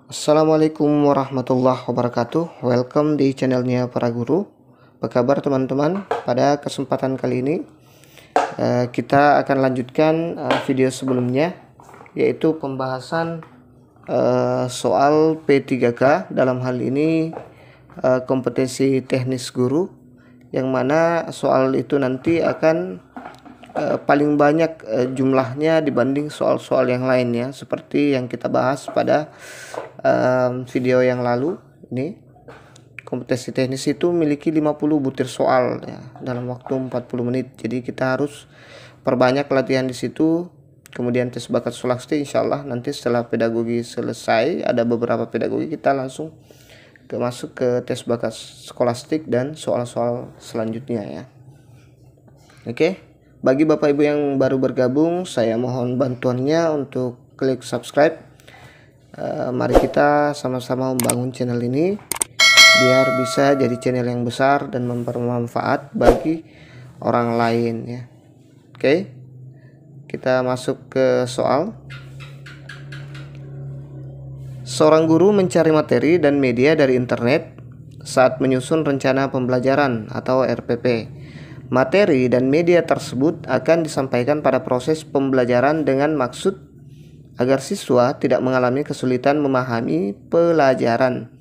Assalamualaikum warahmatullahi wabarakatuh. Welcome di channelnya para guru. Apa kabar teman-teman? Pada kesempatan kali ini kita akan lanjutkan video sebelumnya, yaitu pembahasan soal P3K. Dalam hal ini kompetensi teknis guru, yang mana soal itu nanti akan paling banyak jumlahnya dibanding soal-soal yang lainnya, seperti yang kita bahas pada video yang lalu. Ini kompetensi teknis itu memiliki 50 butir soal ya, dalam waktu 40 menit. Jadi kita harus perbanyak latihan di situ. Kemudian tes bakat skolastik, insyaallah nanti setelah pedagogi selesai, ada beberapa pedagogi, kita langsung masuk ke tes bakat skolastik dan soal-soal selanjutnya ya. Oke. Bagi Bapak Ibu yang baru bergabung, saya mohon bantuannya untuk klik subscribe. Mari kita sama-sama membangun channel ini biar bisa jadi channel yang besar dan bermanfaat bagi orang lain ya. Oke. Kita masuk ke soal. Seorang guru mencari materi dan media dari internet saat menyusun rencana pembelajaran atau RPP. Materi dan media tersebut akan disampaikan pada proses pembelajaran dengan maksud agar siswa tidak mengalami kesulitan memahami pelajaran.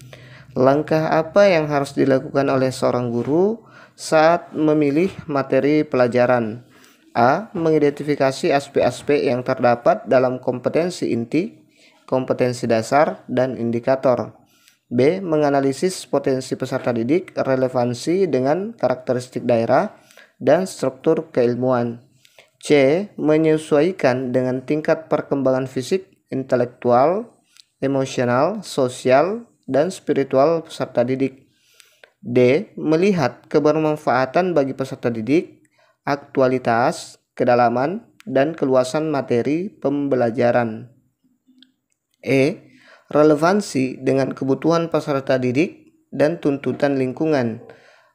Langkah apa yang harus dilakukan oleh seorang guru saat memilih materi pelajaran? A. Mengidentifikasi aspek-aspek yang terdapat dalam kompetensi inti, kompetensi dasar, dan indikator. B. Menganalisis potensi peserta didik, relevansi dengan karakteristik daerah dan struktur keilmuan. C. Menyesuaikan dengan tingkat perkembangan fisik, intelektual, emosional, sosial, dan spiritual peserta didik. D. Melihat kebermanfaatan bagi peserta didik, aktualitas, kedalaman, dan keluasan materi pembelajaran. E. Relevansi dengan kebutuhan peserta didik dan tuntutan lingkungan,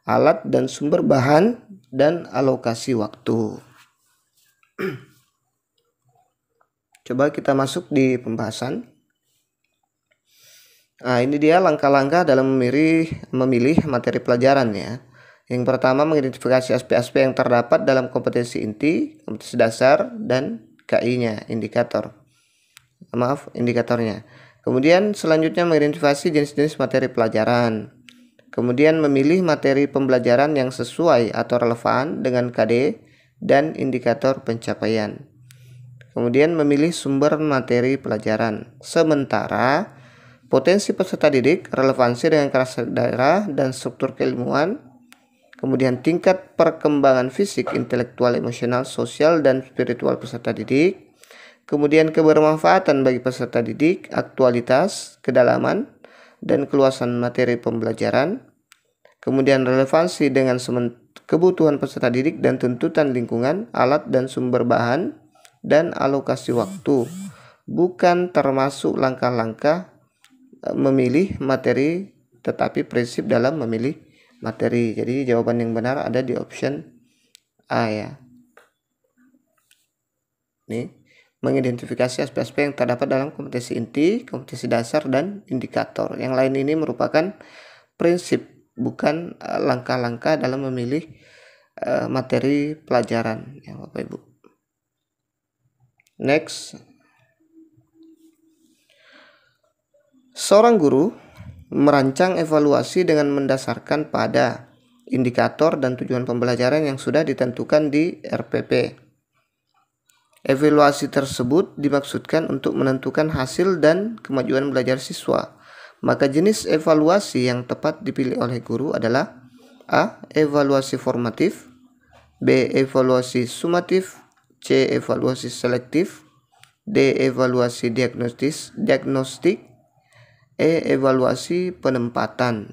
alat dan sumber bahan, dan alokasi waktu. Coba kita masuk di pembahasan. Nah, ini dia langkah-langkah dalam memilih materi pelajaran ya. Yang pertama, mengidentifikasi aspek-aspek yang terdapat dalam kompetensi inti, kompetensi dasar, dan KI-nya, indikatornya. Kemudian selanjutnya mengidentifikasi jenis-jenis materi pelajaran. Kemudian memilih materi pembelajaran yang sesuai atau relevan dengan KD dan indikator pencapaian. Kemudian memilih sumber materi pelajaran. Sementara potensi peserta didik, relevansi dengan karakteristik daerah dan struktur keilmuan. Kemudian tingkat perkembangan fisik, intelektual, emosional, sosial, dan spiritual peserta didik. Kemudian kebermanfaatan bagi peserta didik, aktualitas, kedalaman, dan keluasan materi pembelajaran. Kemudian relevansi dengan kebutuhan peserta didik dan tuntutan lingkungan, alat dan sumber bahan, dan alokasi waktu. Bukan termasuk langkah-langkah memilih materi, tetapi prinsip dalam memilih materi. Jadi jawaban yang benar ada di option A ya. Nih, mengidentifikasi aspek-aspek yang terdapat dalam kompetensi inti, kompetensi dasar, dan indikator. Yang lain ini merupakan prinsip, bukan langkah-langkah dalam memilih materi pelajaran ya Bapak Ibu. Next. Seorang guru merancang evaluasi dengan mendasarkan pada indikator dan tujuan pembelajaran yang sudah ditentukan di RPP. Evaluasi tersebut dimaksudkan untuk menentukan hasil dan kemajuan belajar siswa. Maka jenis evaluasi yang tepat dipilih oleh guru adalah A. Evaluasi formatif, B. Evaluasi sumatif, C. Evaluasi selektif, D. Evaluasi diagnostik, E. Evaluasi penempatan.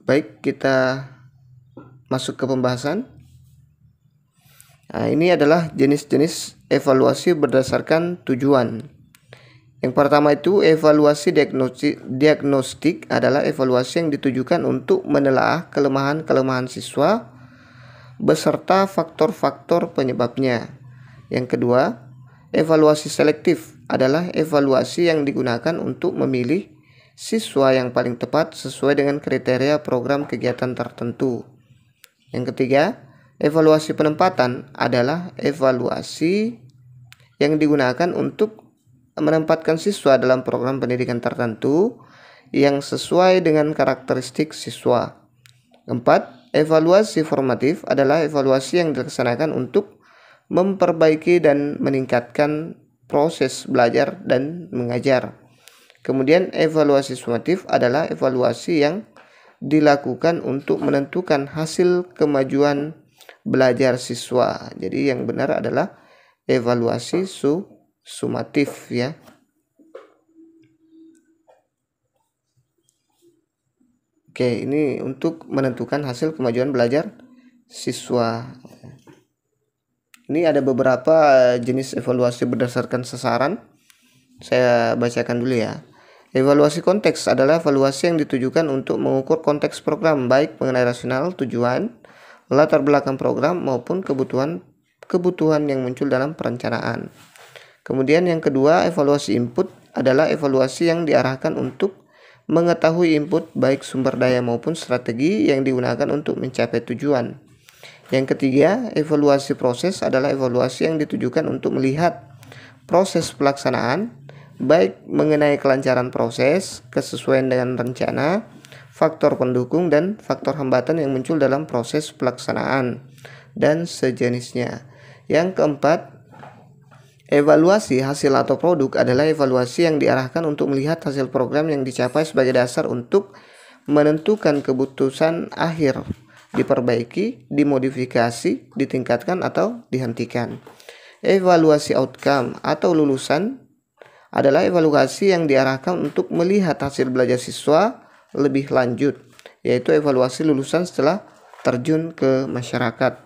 Baik, kita masuk ke pembahasan. Nah, ini adalah jenis-jenis evaluasi berdasarkan tujuan. Yang pertama itu evaluasi diagnostik adalah evaluasi yang ditujukan untuk menelaah kelemahan-kelemahan siswa beserta faktor-faktor penyebabnya. Yang kedua, Evaluasi selektif adalah evaluasi yang digunakan untuk memilih siswa yang paling tepat sesuai dengan kriteria program kegiatan tertentu. Yang ketiga, evaluasi penempatan adalah evaluasi yang digunakan untuk menempatkan siswa dalam program pendidikan tertentu yang sesuai dengan karakteristik siswa. Keempat, evaluasi formatif adalah evaluasi yang dilaksanakan untuk memperbaiki dan meningkatkan proses belajar dan mengajar. Kemudian evaluasi sumatif adalah evaluasi yang dilakukan untuk menentukan hasil kemajuan belajar siswa. Jadi yang benar adalah evaluasi sumatif ya. Oke, ini untuk menentukan hasil kemajuan belajar siswa. Ini ada beberapa jenis evaluasi berdasarkan sasaran. Saya bacakan dulu ya. Evaluasi konteks adalah evaluasi yang ditujukan untuk mengukur konteks program, baik mengenai rasional, tujuan, latar belakang program, maupun kebutuhan yang muncul dalam perencanaan. Kemudian yang kedua, evaluasi input adalah evaluasi yang diarahkan untuk mengetahui input, baik sumber daya maupun strategi yang digunakan untuk mencapai tujuan. Yang ketiga, evaluasi proses adalah evaluasi yang ditujukan untuk melihat proses pelaksanaan, baik mengenai kelancaran proses, kesesuaian dengan rencana, faktor pendukung, dan faktor hambatan yang muncul dalam proses pelaksanaan, dan sejenisnya. Yang keempat, evaluasi hasil atau produk adalah evaluasi yang diarahkan untuk melihat hasil program yang dicapai sebagai dasar untuk menentukan keputusan akhir, diperbaiki, dimodifikasi, ditingkatkan, atau dihentikan. Evaluasi outcome atau lulusan adalah evaluasi yang diarahkan untuk melihat hasil belajar siswa lebih lanjut, yaitu evaluasi lulusan setelah terjun ke masyarakat.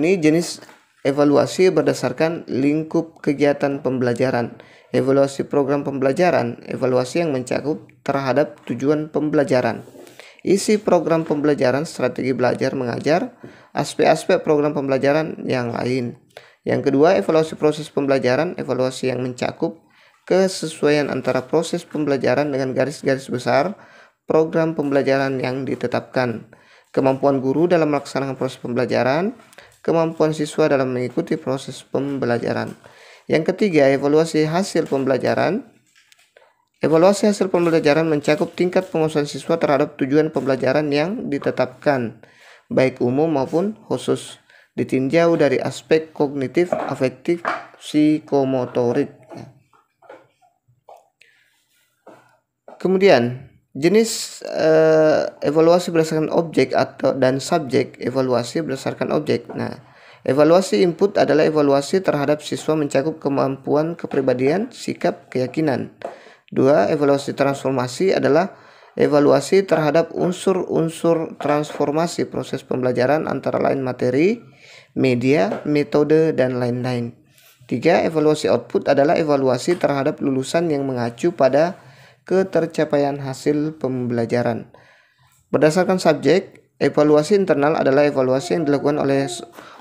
Ini jenis evaluasi berdasarkan lingkup kegiatan pembelajaran. Evaluasi program pembelajaran, evaluasi yang mencakup terhadap tujuan pembelajaran, isi program pembelajaran, strategi belajar mengajar, aspek-aspek program pembelajaran yang lain. Yang kedua, evaluasi proses pembelajaran, evaluasi yang mencakup kesesuaian antara proses pembelajaran dengan garis-garis besar program pembelajaran yang ditetapkan, kemampuan guru dalam melaksanakan proses pembelajaran, kemampuan siswa dalam mengikuti proses pembelajaran. Yang ketiga, evaluasi hasil pembelajaran. Evaluasi hasil pembelajaran mencakup tingkat penguasaan siswa terhadap tujuan pembelajaran yang ditetapkan, baik umum maupun khusus, ditinjau dari aspek kognitif, afektif, psikomotorik. Kemudian, jenis evaluasi berdasarkan objek dan subjek, evaluasi berdasarkan objek. Nah, evaluasi input adalah evaluasi terhadap siswa mencakup kemampuan, kepribadian, sikap, keyakinan. 2. Evaluasi transformasi adalah evaluasi terhadap unsur-unsur transformasi proses pembelajaran antara lain materi, media, metode, dan lain-lain. 3. Evaluasi output adalah evaluasi terhadap lulusan yang mengacu pada ketercapaian hasil pembelajaran. Berdasarkan subjek, evaluasi internal adalah evaluasi yang dilakukan oleh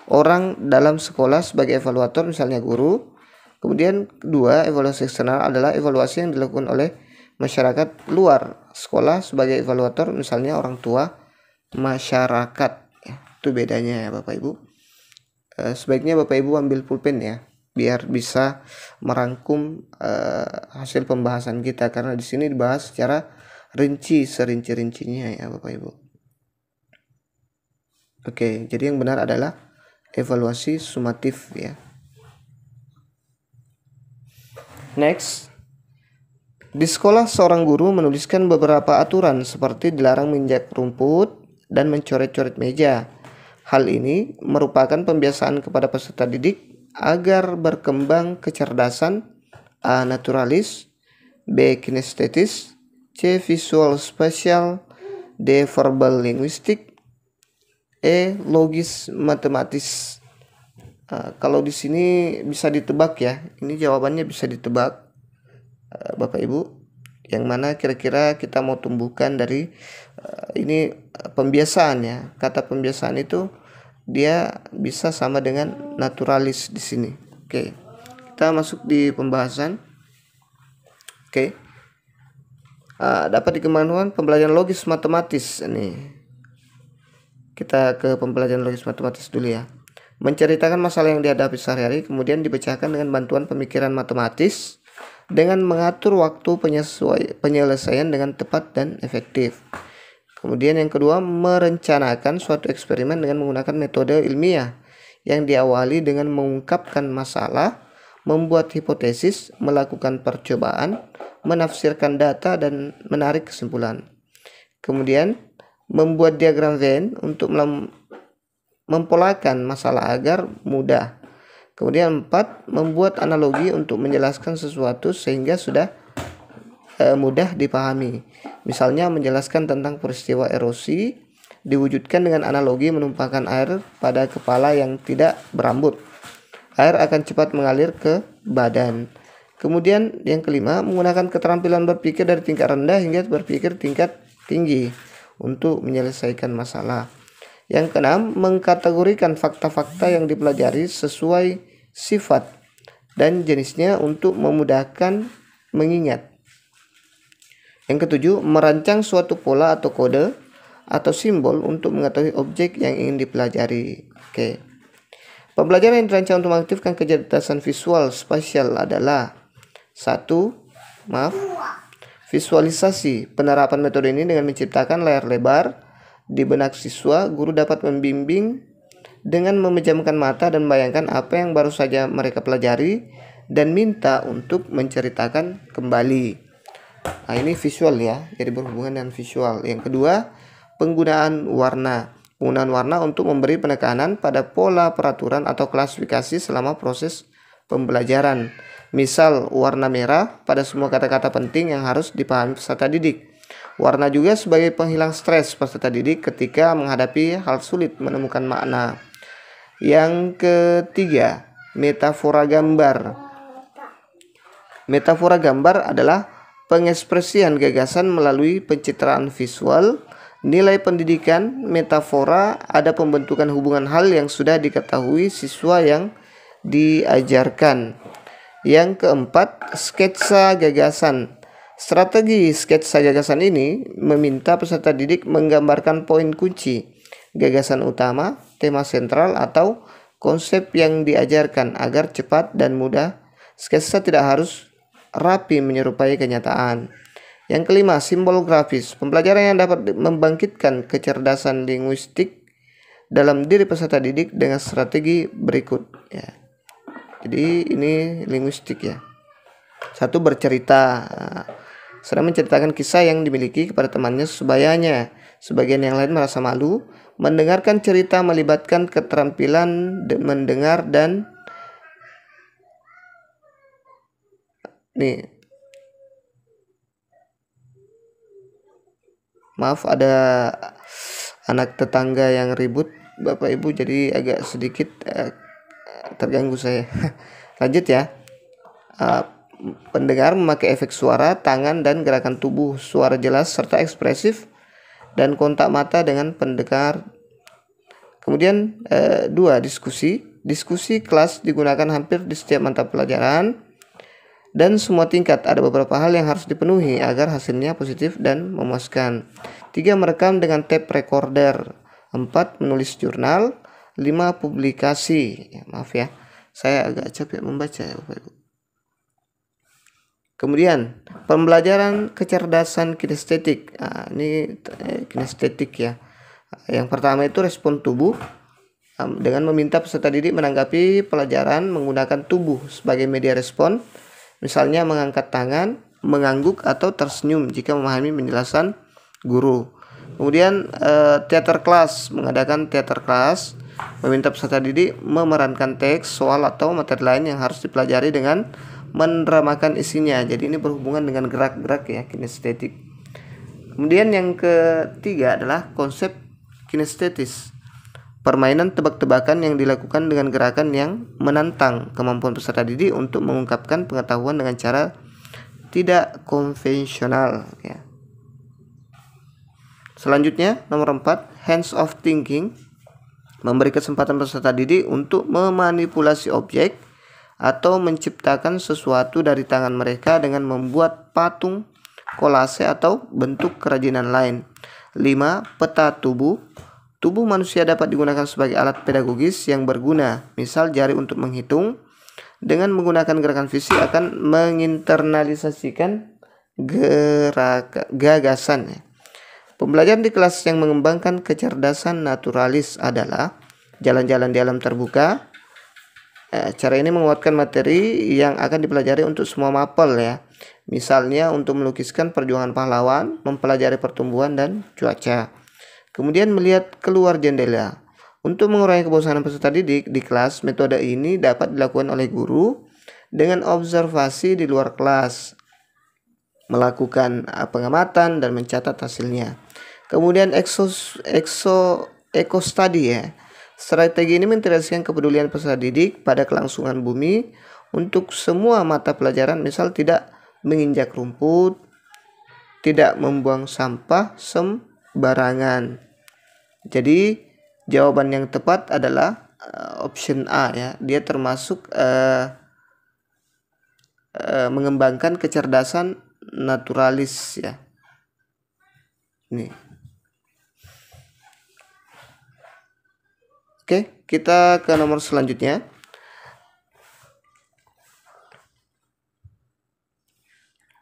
orang dalam sekolah sebagai evaluator, misalnya guru. Kemudian kedua, evaluasi eksternal adalah evaluasi yang dilakukan oleh masyarakat luar sekolah sebagai evaluator, misalnya orang tua masyarakat. Itu bedanya ya Bapak Ibu. Sebaiknya Bapak Ibu ambil pulpen ya, biar bisa merangkum hasil pembahasan kita, karena di sini dibahas secara rinci, serinci-rincinya ya Bapak Ibu. Oke, jadi yang benar adalah evaluasi sumatif ya. Next, di sekolah seorang guru menuliskan beberapa aturan seperti dilarang menginjak rumput dan mencoret-coret meja. Hal ini merupakan pembiasaan kepada peserta didik agar berkembang kecerdasan A. Naturalis, B. Kinestetis, C. Visual spatial, D. Verbal linguistik, E. Logis matematis. Kalau di sini bisa ditebak ya, ini jawabannya bisa ditebak Bapak Ibu, yang mana kira-kira kita mau tumbuhkan dari ini pembiasaan ya. Kata pembiasaan itu dia bisa sama dengan naturalis di sini. Oke, kita masuk di pembahasan. Oke, dapat dikembangkan pembelajaran logis matematis. Ini kita ke pembelajaran logis matematis dulu ya. Menceritakan masalah yang dihadapi sehari-hari, kemudian dipecahkan dengan bantuan pemikiran matematis dengan mengatur waktu penyelesaian dengan tepat dan efektif. Kemudian yang kedua, merencanakan suatu eksperimen dengan menggunakan metode ilmiah yang diawali dengan mengungkapkan masalah, membuat hipotesis, melakukan percobaan, menafsirkan data, dan menarik kesimpulan. Kemudian, membuat diagram Venn untuk mempolakan masalah agar mudah. Kemudian 4, membuat analogi untuk menjelaskan sesuatu sehingga sudah mudah dipahami. Misalnya menjelaskan tentang peristiwa erosi diwujudkan dengan analogi menumpahkan air pada kepala yang tidak berambut. Air akan cepat mengalir ke badan. Kemudian yang kelima, menggunakan keterampilan berpikir dari tingkat rendah hingga berpikir tingkat tinggi untuk menyelesaikan masalah. Yang keenam, mengkategorikan fakta-fakta yang dipelajari sesuai sifat dan jenisnya untuk memudahkan mengingat. Yang ketujuh, merancang suatu pola atau kode atau simbol untuk mengetahui objek yang ingin dipelajari. Oke. Pembelajaran yang dirancang untuk mengaktifkan kecerdasan visual spasial adalah visualisasi. Penerapan metode ini dengan menciptakan layar lebar di benak siswa, guru dapat membimbing dengan memejamkan mata dan membayangkan apa yang baru saja mereka pelajari dan minta untuk menceritakan kembali. Nah, ini visual ya, jadi berhubungan dengan visual. Yang kedua, penggunaan warna. Penggunaan warna untuk memberi penekanan pada pola peraturan atau klasifikasi selama proses pembelajaran. Misal, warna merah pada semua kata-kata penting yang harus dipahami peserta didik. Warna juga sebagai penghilang stres peserta didik ketika menghadapi hal sulit menemukan makna. Yang ketiga, metafora gambar. Metafora gambar adalah pengekspresian gagasan melalui pencitraan visual. Nilai pendidikan metafora ada pembentukan hubungan hal yang sudah diketahui siswa yang diajarkan. Yang keempat, sketsa gagasan. Strategi sketsa gagasan ini meminta peserta didik menggambarkan poin kunci, gagasan utama, tema sentral, atau konsep yang diajarkan agar cepat dan mudah. Sketsa tidak harus rapi menyerupai kenyataan. Yang kelima, simbol grafis. Pembelajaran yang dapat membangkitkan kecerdasan linguistik dalam diri peserta didik dengan strategi berikut ya. Jadi ini linguistik ya. Satu, bercerita. Sedang menceritakan kisah yang dimiliki kepada temannya sebayanya. Sebagian yang lain merasa malu. Mendengarkan cerita melibatkan keterampilan mendengar dan maaf, ada anak tetangga yang ribut Bapak Ibu, jadi agak sedikit terganggu saya. Lanjut ya. Pendengar memakai efek suara, tangan, dan gerakan tubuh, suara jelas serta ekspresif, dan kontak mata dengan pendengar. Kemudian 2, diskusi. Diskusi kelas digunakan hampir di setiap mata pelajaran dan semua tingkat. Ada beberapa hal yang harus dipenuhi agar hasilnya positif dan memuaskan. 3, merekam dengan tape recorder. 4, menulis jurnal. 5, publikasi. Maaf ya, saya agak capek membaca ya Bapak Ibu. Kemudian pembelajaran kecerdasan kinestetik. Ini kinestetik ya. Yang pertama itu respon tubuh, dengan meminta peserta didik menanggapi pelajaran menggunakan tubuh sebagai media respon. Misalnya mengangkat tangan, mengangguk, atau tersenyum jika memahami penjelasan guru. Kemudian teater kelas, mengadakan teater kelas, meminta peserta didik memerankan teks, soal, atau materi lain yang harus dipelajari dengan mendramakan isinya. Jadi ini berhubungan dengan gerak-gerak ya, kinestetik. Kemudian yang ketiga adalah konsep kinestetis. Permainan tebak-tebakan yang dilakukan dengan gerakan yang menantang kemampuan peserta didik untuk mengungkapkan pengetahuan dengan cara tidak konvensional ya. Selanjutnya nomor 4, hands-off thinking. Memberi kesempatan peserta didik untuk memanipulasi objek atau menciptakan sesuatu dari tangan mereka dengan membuat patung, kolase atau bentuk kerajinan lain. 5. Peta tubuh. Tubuh manusia dapat digunakan sebagai alat pedagogis yang berguna, misal jari untuk menghitung. Dengan menggunakan gerakan fisik akan menginternalisasikan gagasan. Pembelajaran di kelas yang mengembangkan kecerdasan naturalis adalah jalan-jalan di alam terbuka. Cara ini menguatkan materi yang akan dipelajari untuk semua mapel ya. Misalnya untuk melukiskan perjuangan pahlawan, mempelajari pertumbuhan dan cuaca. Kemudian melihat keluar jendela. Untuk mengurangi kebosanan peserta didik di kelas, metode ini dapat dilakukan oleh guru dengan observasi di luar kelas, melakukan pengamatan dan mencatat hasilnya. Kemudian eco study ya. Strategi ini mengintegrasikan kepedulian peserta didik pada kelangsungan bumi untuk semua mata pelajaran, misal tidak menginjak rumput, tidak membuang sampah sembarangan. Jadi jawaban yang tepat adalah option A ya. Dia termasuk mengembangkan kecerdasan naturalis ya. Nih. Oke, kita ke nomor selanjutnya.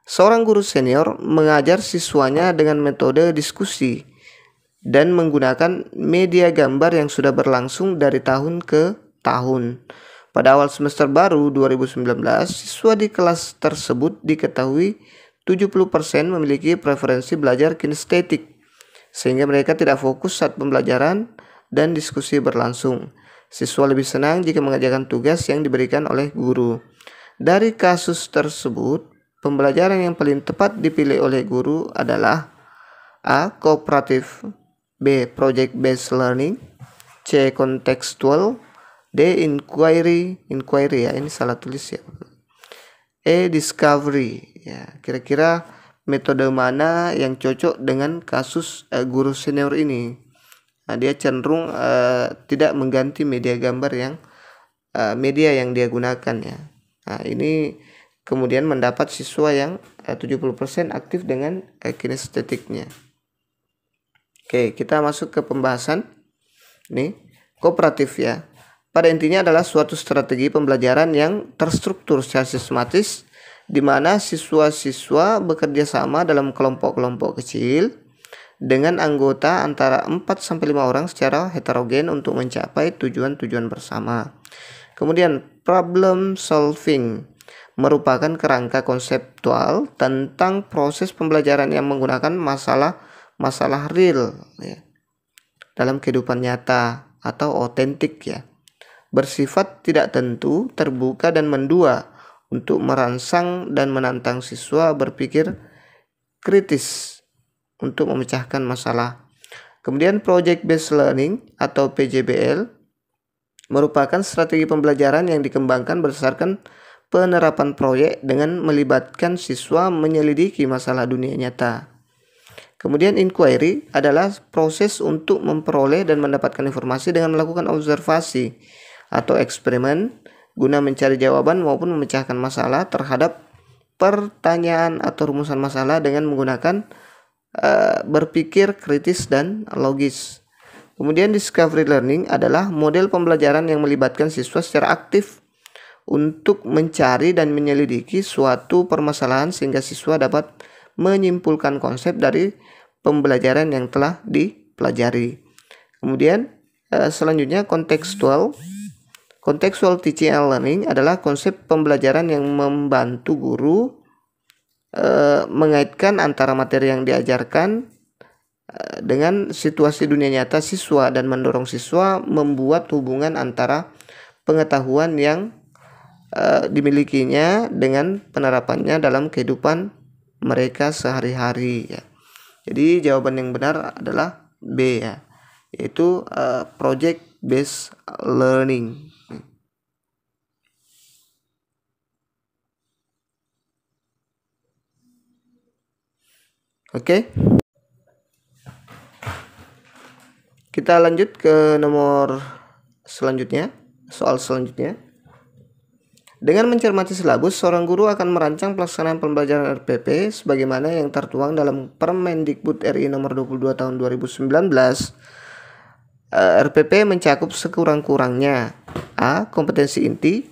Seorang guru senior mengajar siswanya dengan metode diskusi dan menggunakan media gambar yang sudah berlangsung dari tahun ke tahun. Pada awal semester baru 2019, siswa di kelas tersebut diketahui 70% memiliki preferensi belajar kinestetik, sehingga mereka tidak fokus saat pembelajaran dan diskusi berlangsung. Siswa lebih senang jika mengerjakan tugas yang diberikan oleh guru. Dari kasus tersebut, pembelajaran yang paling tepat dipilih oleh guru adalah A. Kooperatif, B. Project based learning, C. Contextual, D. Inquiry ya, ini salah tulis ya, E. Discovery ya. Kira-kira metode mana yang cocok dengan kasus guru senior ini? Nah, dia cenderung tidak mengganti media gambar yang media yang dia gunakan ya. Nah, ini kemudian mendapat siswa yang 70% aktif dengan kinestetiknya. Oke, kita masuk ke pembahasan. Nih, kooperatif ya. Pada intinya adalah suatu strategi pembelajaran yang terstruktur secara sistematis, di mana siswa-siswa bekerja sama dalam kelompok-kelompok kecil dengan anggota antara 4-5 orang secara heterogen untuk mencapai tujuan-tujuan bersama. Kemudian problem solving merupakan kerangka konseptual tentang proses pembelajaran yang menggunakan masalah real ya, dalam kehidupan nyata atau otentik ya. Bersifat tidak tentu, terbuka dan mendua untuk merangsang dan menantang siswa berpikir kritis untuk memecahkan masalah. Kemudian project based learning atau PJBL merupakan strategi pembelajaran yang dikembangkan berdasarkan penerapan proyek dengan melibatkan siswa menyelidiki masalah dunia nyata. Kemudian inquiry adalah proses untuk memperoleh dan mendapatkan informasi dengan melakukan observasi atau eksperimen guna mencari jawaban maupun memecahkan masalah terhadap pertanyaan atau rumusan masalah dengan menggunakan berpikir kritis dan logis. Kemudian discovery learning adalah model pembelajaran yang melibatkan siswa secara aktif untuk mencari dan menyelidiki suatu permasalahan sehingga siswa dapat menyimpulkan konsep dari pembelajaran yang telah dipelajari. Kemudian selanjutnya contextual teaching and learning adalah konsep pembelajaran yang membantu guru mengaitkan antara materi yang diajarkan dengan situasi dunia nyata siswa dan mendorong siswa membuat hubungan antara pengetahuan yang dimilikinya dengan penerapannya dalam kehidupan mereka sehari-hari ya. Jadi jawaban yang benar adalah B ya, yaitu project based learning. Oke. Kita lanjut ke nomor selanjutnya, soal selanjutnya. Dengan mencermati silabus, seorang guru akan merancang pelaksanaan pembelajaran RPP sebagaimana yang tertuang dalam Permendikbud RI nomor 22 tahun 2019. RPP mencakup sekurang-kurangnya A. Kompetensi inti,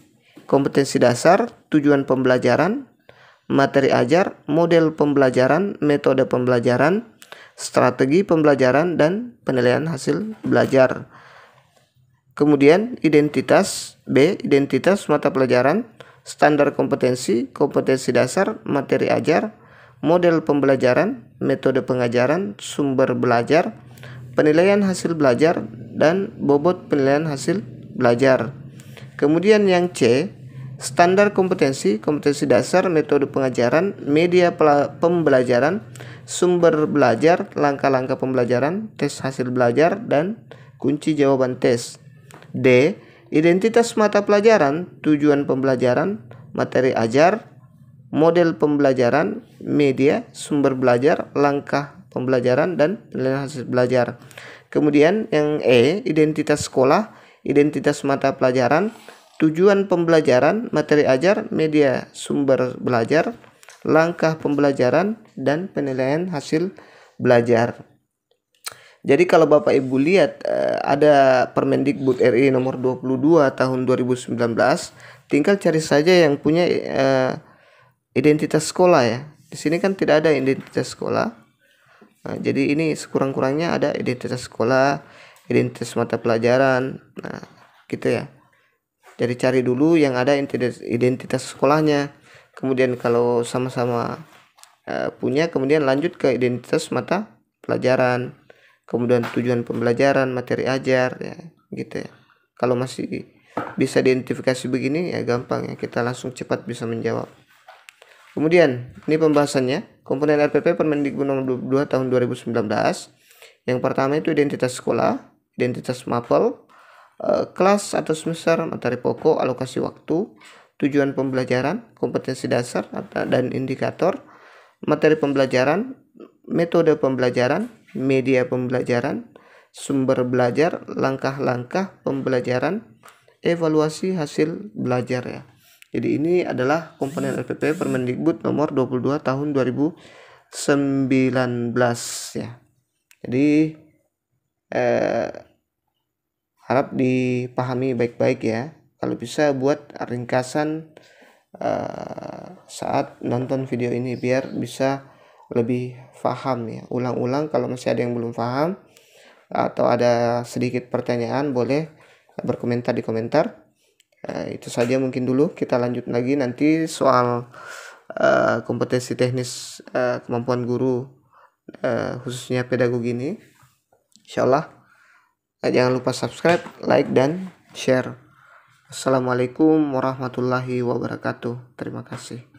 kompetensi dasar, tujuan pembelajaran, materi ajar, model pembelajaran, metode pembelajaran, strategi pembelajaran, dan penilaian hasil belajar. Kemudian identitas B. Identitas mata pelajaran, standar kompetensi, kompetensi dasar, materi ajar, model pembelajaran, metode pengajaran, sumber belajar, penilaian hasil belajar, dan bobot penilaian hasil belajar. Kemudian yang C. Standar kompetensi, kompetensi dasar, metode pengajaran, media pembelajaran, sumber belajar, langkah-langkah pembelajaran, tes hasil belajar, dan kunci jawaban tes. D. Identitas mata pelajaran, tujuan pembelajaran, materi ajar, model pembelajaran, media, sumber belajar, langkah pembelajaran, dan penilaian hasil belajar. Kemudian yang E. Identitas sekolah, identitas mata pelajaran, tujuan pembelajaran, materi ajar, media, sumber belajar, langkah pembelajaran, dan penilaian hasil belajar. Jadi kalau Bapak Ibu lihat ada Permendikbud RI nomor 22 tahun 2019, tinggal cari saja yang punya identitas sekolah ya. Di sini kan tidak ada identitas sekolah. Nah, jadi ini sekurang-kurangnya ada identitas sekolah, identitas mata pelajaran. Nah, gitu ya. Jadi cari dulu yang ada identitas sekolahnya. Kemudian kalau sama-sama punya, kemudian lanjut ke identitas mata pelajaran. Kemudian tujuan pembelajaran, materi ajar ya, gitu ya. Kalau masih bisa diidentifikasi begini ya gampang ya, kita langsung cepat bisa menjawab. Kemudian ini pembahasannya, komponen RPP Permendikbud nomor 22 tahun 2019. Yang pertama itu identitas sekolah, identitas mapel, kelas atau semester, materi pokok, alokasi waktu, tujuan pembelajaran, kompetensi dasar dan indikator, materi pembelajaran, metode pembelajaran, media pembelajaran, sumber belajar, langkah-langkah pembelajaran, evaluasi hasil belajar ya. Jadi ini adalah komponen RPP Permendikbud nomor 22 tahun 2019 ya. Jadi harap dipahami baik-baik ya. Kalau bisa buat ringkasan saat nonton video ini biar bisa lebih paham ya. Ulang-ulang kalau masih ada yang belum paham atau ada sedikit pertanyaan boleh berkomentar di komentar. Itu saja mungkin dulu, kita lanjut lagi nanti soal kompetensi teknis kemampuan guru khususnya pedagogi ini. Insyaallah jangan lupa subscribe, like, dan share. Assalamualaikum warahmatullahi wabarakatuh. Terima kasih.